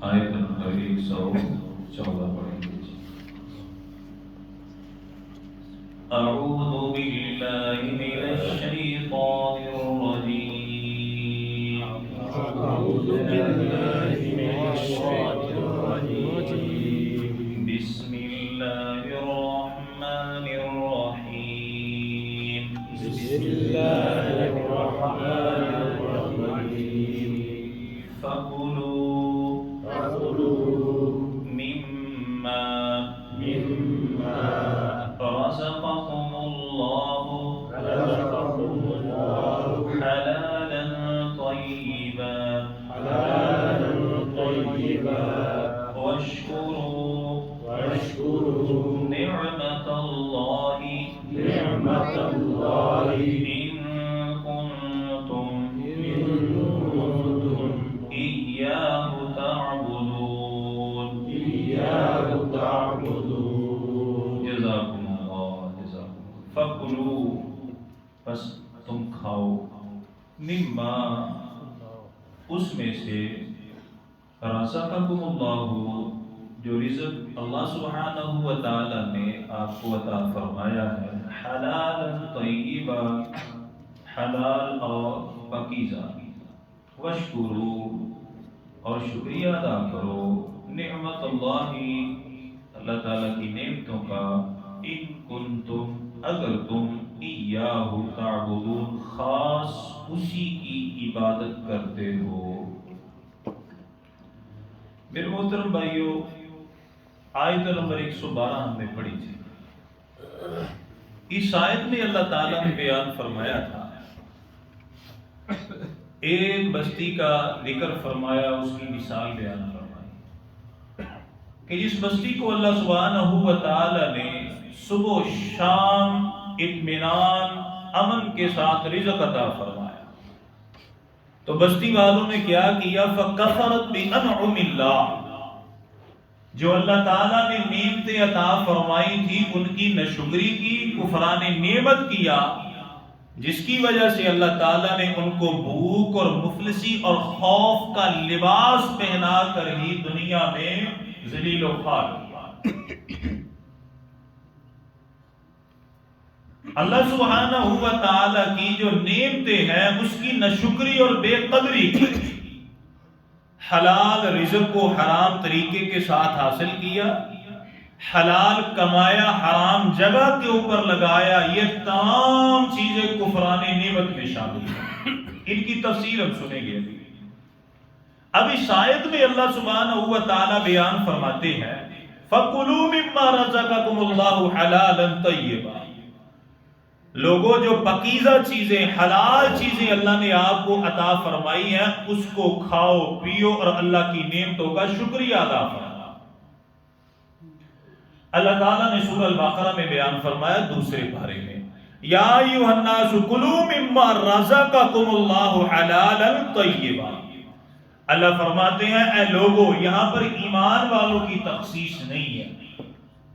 آیت نمبر 114 پڑھیں گے. اعوذ باللہ من الشیطان الرجیم. أعوذ بالله من الشيطان الرجيم. بسم اللہ الرحمن الرحیم. بسم الله الرحمن الرحيم. فکلوا فكلوا مما مما رزقكم اللہ رزقكم الله حلالا طیبا حلالا طيبا واشکروا نعمت اللہ نعمة الله إن كنتم إن كنتم إياه تعبدون. إياه تعبدون. جزاکم اللہ جزاکم. فکلوا بس تم کھاؤ مما اس میں سے رزقکم اللہ جو رزق اللہ سبحانہ و تعالی نے آپ کو عطا فرمایا ہے حلالا طیبا حلال اور پاکیزہ. واشکروا اور شکریہ ادا کرو نعمت اللہ اللہ تعالیٰ کی نعمتوں کا ان کنتم اگر تم ایاہ تعبدون خاص اسی کی عبادت کرتے ہو. میرے محترم بھائیو آیت نمبر 112 ہم نے پڑھی تھی. اس آیت میں اللہ تعالیٰ نے بیان فرمایا تھا ایک بستی کا ذکر فرمایا اس کی مثال بیان فرمائی کہ جس بستی کو اللہ سبحانہ و تعالیٰ نے صبح و شام اطمینان امن کے ساتھ رزق عطا فرمایا تو بستی والوں نے کیا کیا فَكَفَرَتْ بِأَنْعُمِ اللَّهِ جو اللہ تعالیٰ نے نعمتیں عطا فرمائی تھی ان کی ناشکری کی کفران نعمت کیا جس کی وجہ سے اللہ تعالیٰ نے ان کو بھوک اور مفلسی اور خوف کا لباس پہنا کر ہی دنیا میں ذلیل و خوار کیا. اللہ سبحانہ و تعالیٰ کی جو نعمتیں ہیں اس کی ناشکری اور بے قدری کی. حلال رزق کو حرام طریقے کے ساتھ حاصل کیا حلال کمایا حرام جگہ کے اوپر لگایا یہ تمام چیزیں کفران نعمت میں شامل ہیں. ان کی تفصیل ہم سنیں گے. اب اس آیت میں اللہ سبحانہ و تعالی بیان فرماتے ہیں فَكُلُوا مِمَّا رَزَقَكُمُ اللَّهُ حَلَالًا طَيِّبًا لوگوں جو پاکیزہ چیزیں حلال چیزیں اللہ نے آپ کو عطا فرمائی ہیں اس کو کھاؤ پیو اور اللہ کی نعمتوں کا شکریہ ادا فرماؤ. اللہ تعالیٰ نے سورہ البقرہ میں بیان فرمایا دوسرے پارے میں یا ایھا الناس کلوا مما رزقکم اللہ حلالا طیبا. اللہ فرماتے ہیں اے لوگو یہاں پر ایمان والوں کی تخصیص نہیں ہے.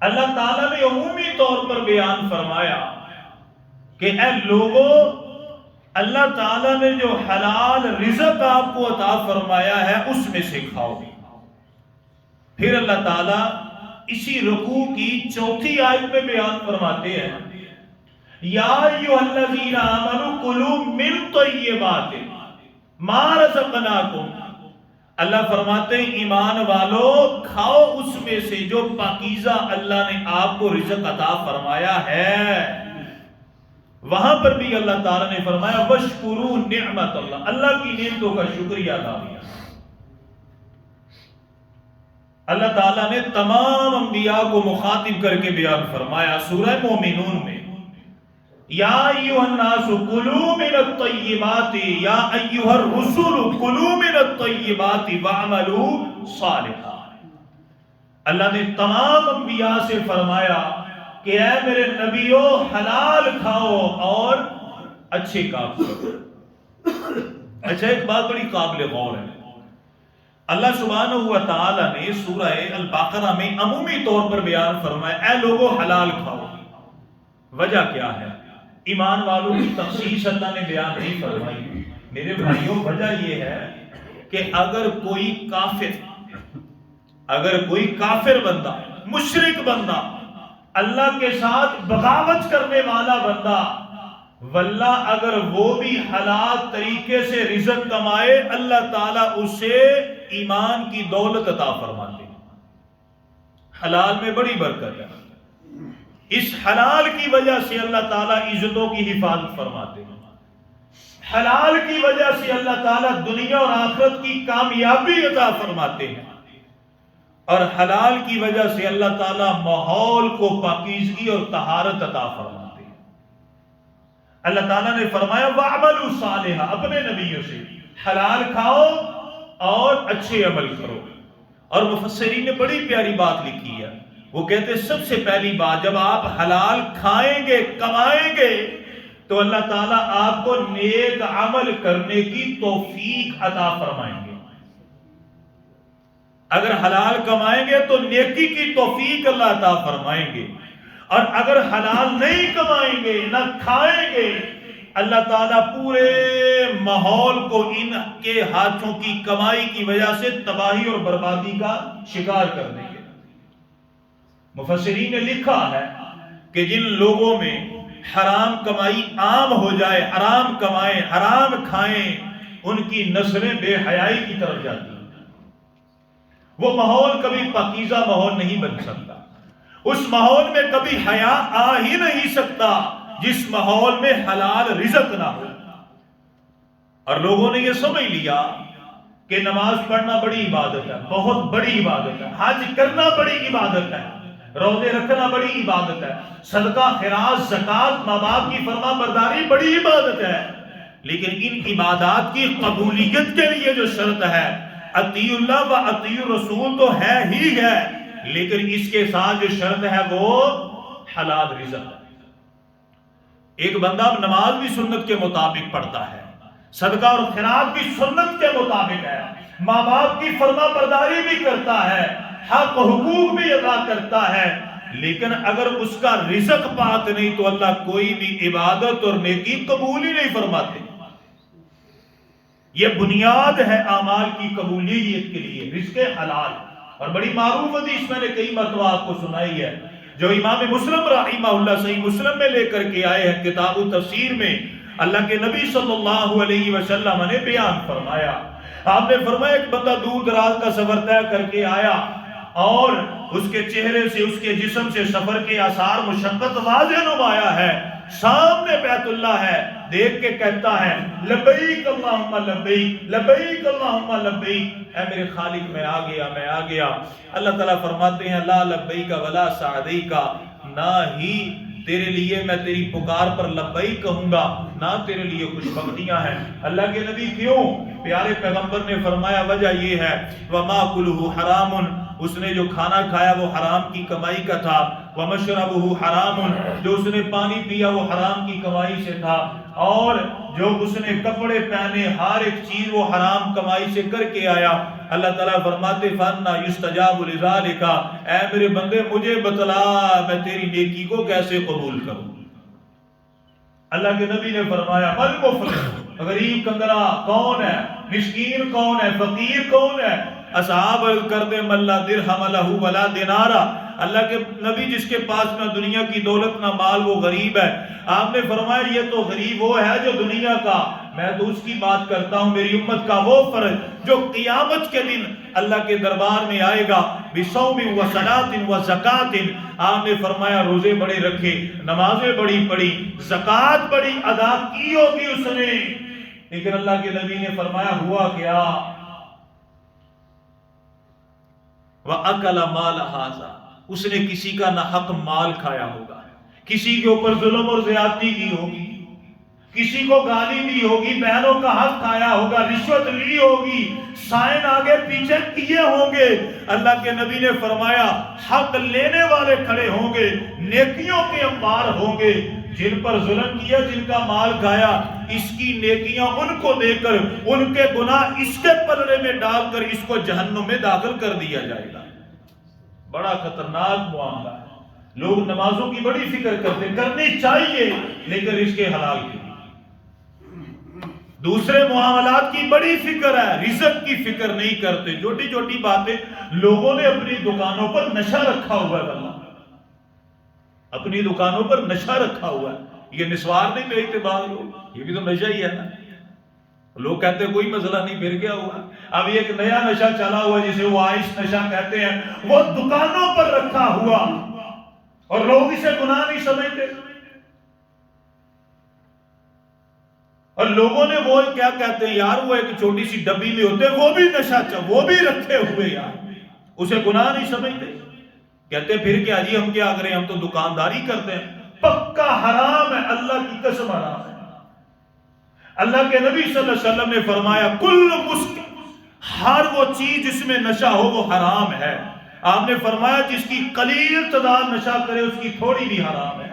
اللہ تعالیٰ نے عمومی طور پر بیان فرمایا کہ اے لوگو اللہ تعالیٰ نے جو حلال رزق آپ کو عطا فرمایا ہے اس میں سے کھاؤ. پھر اللہ تعالیٰ اسی رکوع کی چوتھی آیت میں بیان فرماتے ہیں یا ایھا الذین آمنوا کلوا من طیبات ما رزقناکم. اللہ فرماتے ہیں ایمان والو کھاؤ اس میں سے جو پاکیزہ اللہ نے آپ کو رزق عطا فرمایا ہے. وہاں پر بھی اللہ تعالیٰ نے فرمایا وَاشْكُرُوا نِعْمَتَ اللہ اللہ کی نعمتوں کا شکریہ ادا کیا. اللہ تعالیٰ نے تمام انبیاء کو مخاطب کر کے بیان فرمایا سورہ مومنون میں یا ایھا الناس کلوا من الطیبات یا ایھا الرسل کلوا من الطیبات واعملوا صالحا. اللہ نے تمام انبیاء سے فرمایا کہ اے میرے نبیوں حلال کھاؤ اور اچھے کام کرو. اچھا ایک بات بڑی قابل غور ہے اللہ سبحانہ و تعالی نے سورہ البقرہ میں عمومی طور پر بیان فرمایا اے لوگو حلال کھاؤ. وجہ کیا ہے؟ ایمان والوں کی تخصیص اللہ نے بیان نہیں فرمائی. میرے بھائیوں وجہ یہ ہے کہ اگر کوئی کافر اگر کوئی کافر بندہ، مشرک بندہ، اللہ کے ساتھ بغاوت کرنے والا بندہ، واللہ اگر وہ بھی حلال طریقے سے رزق کمائے، اللہ تعالیٰ اسے ایمان کی دولت عطا فرماتے ہیں۔ حلال میں بڑی برکت ہے، اس حلال کی وجہ سے اللہ تعالیٰ عزتوں کی حفاظت فرماتے ہیں، حلال کی وجہ سے اللہ تعالیٰ دنیا اور آخرت کی کامیابی عطا فرماتے ہیں، اور حلال کی وجہ سے اللہ تعالیٰ ماحول کو پاکیزگی اور طہارت عطا فرماتے ہیں۔ اللہ تعالیٰ نے فرمایا وَعْمَلُوا صَالِحًا، اپنے نبیوں سے حلال کھاؤ اور اچھے عمل کرو۔ اور مفسرین نے بڑی پیاری بات لکھی ہے، وہ کہتے ہیں سب سے پہلی بات، جب آپ حلال کھائیں گے، کمائیں گے، تو اللہ تعالیٰ آپ کو نیک عمل کرنے کی توفیق عطا فرمائیں گے۔ اگر حلال کمائیں گے تو نیکی کی توفیق اللہ عطا فرمائیں گے، اور اگر حلال نہیں کمائیں گے، نہ کھائیں گے، اللہ تعالیٰ پورے ماحول کو ان کے ہاتھوں کی کمائی کی وجہ سے تباہی اور بربادی کا شکار کر دیں گے۔ مفسرین نے لکھا ہے کہ جن لوگوں میں حرام کمائی عام ہو جائے، حرام کمائیں، حرام کھائیں، ان کی نسلیں بے حیائی کی طرف جاتی ہیں۔ وہ ماحول کبھی پاکیزہ ماحول نہیں بن سکتا، اس ماحول میں کبھی حیا آ ہی نہیں سکتا جس ماحول میں حلال رزق نہ ہو۔ اور لوگوں نے یہ سمجھ لیا کہ نماز پڑھنا بڑی عبادت ہے، بہت بڑی عبادت ہے، حج کرنا بڑی عبادت ہے، روزے رکھنا بڑی عبادت ہے، صدقہ خیرات زکوٰۃ ماں باپ کی فرما برداری بڑی عبادت ہے۔ لیکن ان عبادات کی قبولیت کے لیے جو شرط ہے، اطیعوا اللہ و اطیعوا الرسول تو ہے ہی ہے، لیکن اس کے ساتھ جو شرط ہے وہ حلال رزق ہے۔ ایک بندہ نماز بھی سنت کے مطابق پڑھتا ہے، صدقہ اور خیرات بھی سنت کے مطابق ہے، ماں باپ کی فرما برداری بھی کرتا ہے، حق حقوق بھی ادا کرتا ہے، لیکن اگر اس کا رزق پاک نہیں تو اللہ کوئی بھی عبادت اور نیکی قبول ہی نہیں فرماتے۔ یہ بنیاد ہے اعمال کی قبولیت کے لیے، رزق حلال۔ اور بڑی معروف حدیث میں نے کئی مرتبہ آپ کو سنائی ہے، جو امام مسلم رحمہ اللہ صحیح مسلم میں لے کر کے آئے ہیں کتاب التفسیر میں، اللہ کے نبی صلی اللہ علیہ وسلم نے بیان فرمایا۔ آپ نے فرمایا ایک بندہ دور دراز کا سفر طے کر کے آیا، اور اس کے چہرے سے، اس کے جسم سے سفر کے آثار مشقت واضح نمایاں ہے، سامنے بیت اللہ ہے، دیکھ کے کہتا ہے لبیک اللہم لبیک، لبیک اللہم لبیک، اے میرے خالق میں آ گیا، میں آ گیا۔ اللہ تعالیٰ فرماتے ہیں لا لبیک ولا سعدیک، نہ ہی تیرے لیے میں تیری پکار پر لبیک کہوں گا، نہ تیرے لیے خوش بختیاں ہیں۔ اللہ کے نبی کیوں؟ پیارے پیغمبر نے فرمایا وجہ یہ ہے وما کلہ حرام، اس نے جو کھانا کھایا وہ حرام کی کمائی کا تھا، ومشربہ حرام، جو اس نے پانی پیا وہ حرام کی کمائی سے تھا، اور جو اس نے کپڑے پہنے ہر ایک چیز وہ حرام کمائی سے کر کے آیا۔ اللہ تعالیٰ فرماتے فَأَنَّا يُسْتَجَابُ لِذَلِكَ، اے میرے بندے مجھے بتلا میں تیری نیکی کو کیسے قبول کروں۔ اللہ کے نبی نے فرمایا مَل مفلس، غریب کنگرا کون ہے، مسکین کون ہے، فقیر کون ہے؟ اصحاب کر دے من لا درہم لہ ولا دینارا، اللہ کے نبی جس کے پاس نہ دنیا کی دولت نہ مال وہ غریب ہے۔ آپ نے فرمایا یہ تو غریب وہ ہے جو دنیا کا، میں تو اس کی بات کرتا ہوں میری امت کا وہ فرد جو قیامت کے دن اللہ کے دربار میں آئے گا بصوم و صلاۃ و زکات۔ آپ نے فرمایا روزے بڑے رکھے، نمازیں بڑی پڑھی، زکات بڑی ادا کی ہوگی اس نے، لیکن اللہ کے نبی نے فرمایا ہوا کیا؟ وَأَكَلَ مَالَ هَذَا، اس نے کسی کا نہ حق مال کھایا ہوگا، کسی کے اوپر ظلم اور زیادتی کی ہوگی، کسی کو گالی دی ہوگی، بہنوں کا حق کھایا ہوگا، رشوت لی ہوگی، سائن آگے پیچھے کیے ہوں گے۔ اللہ کے نبی نے فرمایا حق لینے والے کھڑے ہوں گے، نیکیوں کے انبار ہوں گے، جن پر ظلم کیا، جن کا مال کھایا، اس کی نیکیاں ان کو دے کر ان کے گناہ اس کے پلڑے میں ڈال کر اس کو جہنم میں داخل کر دیا جائے گا۔ بڑا خطرناک معاملہ ہے۔ لوگ نمازوں کی بڑی فکر کرتے، کرنی چاہیے لیکن رزق حلال کی۔ دوسرے معاملات کی بڑی فکر ہے، رزق کی فکر نہیں کرتے. چھوٹی چھوٹی باتیں. لوگوں نے اپنی دکانوں پر نشہ رکھا ہوا ہے، واللہ اپنی دکانوں پر نشہ رکھا ہوا ہے. یہ نسوار نہیں بیچتے بعض لوگ، یہ بھی تو نشہ ہی ہے نا. لوگ کہتے ہیں کوئی مسئلہ نہیں، پھر کیا ہوا. اب ایک نیا نشہ چلا ہوا جسے وہ آئس نشہ کہتے ہیں، وہ دکانوں پر رکھا ہوا اور لوگ اسے گناہ نہیں سمجھتے. اور لوگوں نے وہ کیا کہتے ہیں یار، وہ ایک چھوٹی سی ڈبی میں ہوتے، وہ بھی نشہ وہ بھی رکھے ہوئے یار، اسے گناہ نہیں سمجھتے. کہتے پھر کیا جی، ہم کیا کریں، ہم تو دکانداری کرتے ہیں. پکا حرام ہے، اللہ کی قسم حرام ہے. اللہ کے نبی صلی اللہ علیہ وسلم نے فرمایا کل مسکر، ہر وہ چیز جس میں نشہ ہو وہ حرام ہے. آپ نے فرمایا جس کی قلیل تعداد نشہ کرے اس کی تھوڑی بھی حرام ہے.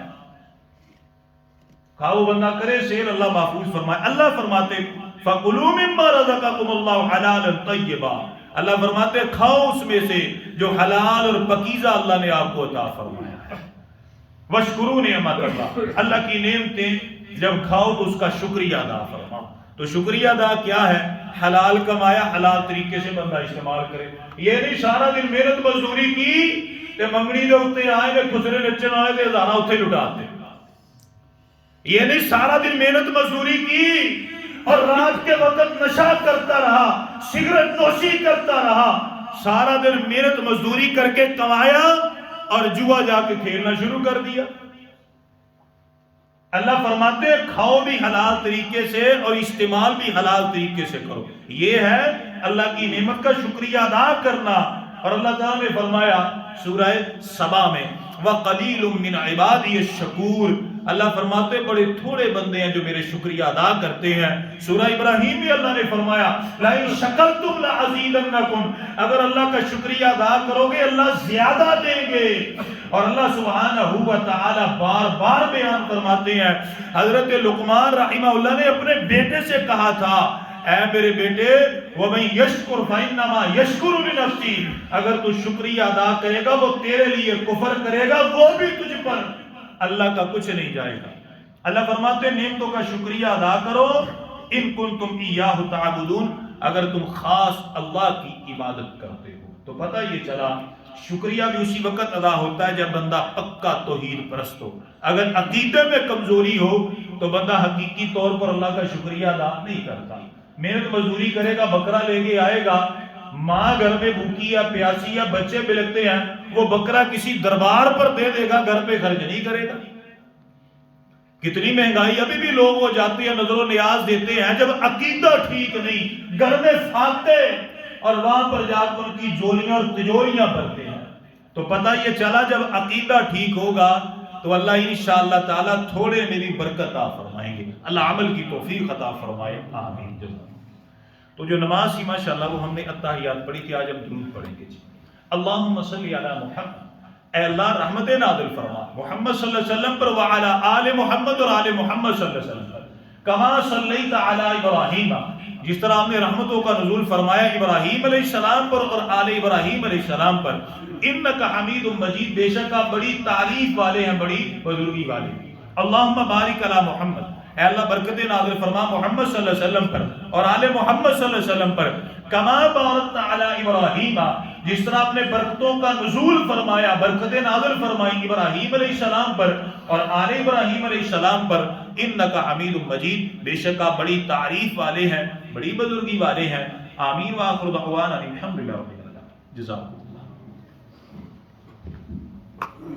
کھاؤ بندہ کرے سیر، اللہ محفوظ فرمائے. اللہ فرماتے فَقُلُوا مِمَّا رَزَقَكُمُ اللَّهُ حَلَالًا طَيِّبًا، اللہ فرماتے کھاؤ اس میں سے جو حلال اور پاکیزہ اللہ نے آپ کو عطا فرمایا ہے. وَاشْكُرُوا نِعْمَتَ اللَّهِ، اللہ کی نعمتیں جب کھاؤ تو اس کا شکریہ ادا فرماؤ. تو شکریہ ادا کیا ہے؟ حلال کمایا، حلال طریقے سے بندہ استعمال کرے. یہ نہیں سارا دن محنت مزدوری کی تے منگنی دے اوتے آئے تے خسرے نچن والے تے ہزاراں اوتھے لٹاتے. یہ نہیں سارا دن محنت مزدوری کی اور رات کے وقت نشہ کرتا رہا، سگریٹ نوشی کرتا رہا، سارا دن محنت مزدوری کر کے کمایا اور جوا جا کے کھیلنا شروع کر دیا. اللہ فرماتے ہیں کھاؤ بھی حلال طریقے سے اور استعمال بھی حلال طریقے سے کرو. یہ ہے اللہ کی نعمت کا شکریہ ادا کرنا. اور اللہ تعالیٰ نے فرمایا سورہ سبا میں وَقَلِيلٌ مِّنْ عِبَادِيَ الشَّكُورِ، اللہ فرماتے بڑے تھوڑے بندے ہیں جو میرے شکریہ ادا کرتے ہیں. سورہ ابراہیم میں اللہ نے فرمایا لَئِن شَكَرْتُمْ لَأَزِيدَنَّكُمْ، اگر اللہ کا شکریہ ادا کرو گے اللہ زیادہ دیں گے. اور اللہ سبحانہ و تعالی بار بار بیان فرماتے ہیں، حضرت لقمان رحمہ اللہ نے اپنے بیٹے سے کہا تھا اے میرے بیٹے وَمَن يَشْكُرْ فَإِنَّمَا يَشْكُرُ لِنَفْسِهِ، اگر تو شکریہ ادا کرے گا وہ تیرے لیے، کفر کرے گا وہ بھی تجھ پر، اللہ کا کچھ نہیں جائے گا. اللہ فرماتے ہیں نعمتوں کا شکریہ ادا کرو. ان کنتم ایاہ تعبدون، اگر تم خاص اللہ کی عبادت کرتے ہو. تو پتہ یہ چلا شکریہ بھی اسی وقت ادا ہوتا ہے جب بندہ پکا توحید پرست ہو. اگر عقیدے میں کمزوری ہو تو بندہ حقیقی طور پر اللہ کا شکریہ ادا نہیں کرتا. محنت مزدوری کرے گا، بکرا لے کے آئے گا، ماں گھر میں بھوکی یا پیاسی یا بچے بلکتے ہیں، وہ بکرا کسی دربار پر دے دے گا، گھر پہ خرچ نہیں کرے گا. کتنی مہنگائی، ابھی بھی لوگ وہ جاتے ہیں نظر و نیاز دیتے ہیں. جب عقیدہ ٹھیک نہیں، گھر میں فاقے اور وہاں پر جا کر ان کی جولیاں اور تجوریاں بھرتے ہیں. تو پتہ یہ چلا جب عقیدہ ٹھیک ہوگا تو اللہ انشاءاللہ تعالیٰ تھوڑے میں بھی برکت عطا فرمائیں گے. اللہ عمل کی توفیق عطا فرمائے، آمین. تو جو نماز تھی ماشاءاللہ وہ ہم نے اتحیات پڑھی تھی، آج ہم درود پڑھیں گے. جی اللہم صلی علی محمد، اے اللہ رحمت نازل فرما محمد صلی اللہ علیہ وسلم پر، وعلی آل محمد، اور آل محمد صلی اللہ علیہ وسلم پر، کما صلیت علی ابراہیم، جس طرح آپ نے رحمتوں کا نزول فرمایا ابراہیم علیہ السلام پر اور آل ابراہیم علیہ السلام پر. انکا حمید مجید، بے شک آپ بڑی تعریف والے ہیں، بڑی بزرگی والے. اللہم بارک علی محمد، اے اللہ برکت نازل فرما محمد صلی اللہ علیہ وسلم پر اور آل محمد صلی اللہ علیہ وسلم پر، کما بارکت علی ابراہیم، جس طرح آپ نے برکتوں کا نزول فرمایا، برکتیں نازل فرمائی ابراہیم علیہ السلام پر اور آل ابراہیم علیہ السلام پر. انکا حمید مجید، بے شک آپ بڑی تعریف والے ہیں، بڑی بزرگی والے ہیں. آمین. وآخر دعوانا الحمدللہ رب العالمین. جزاکم.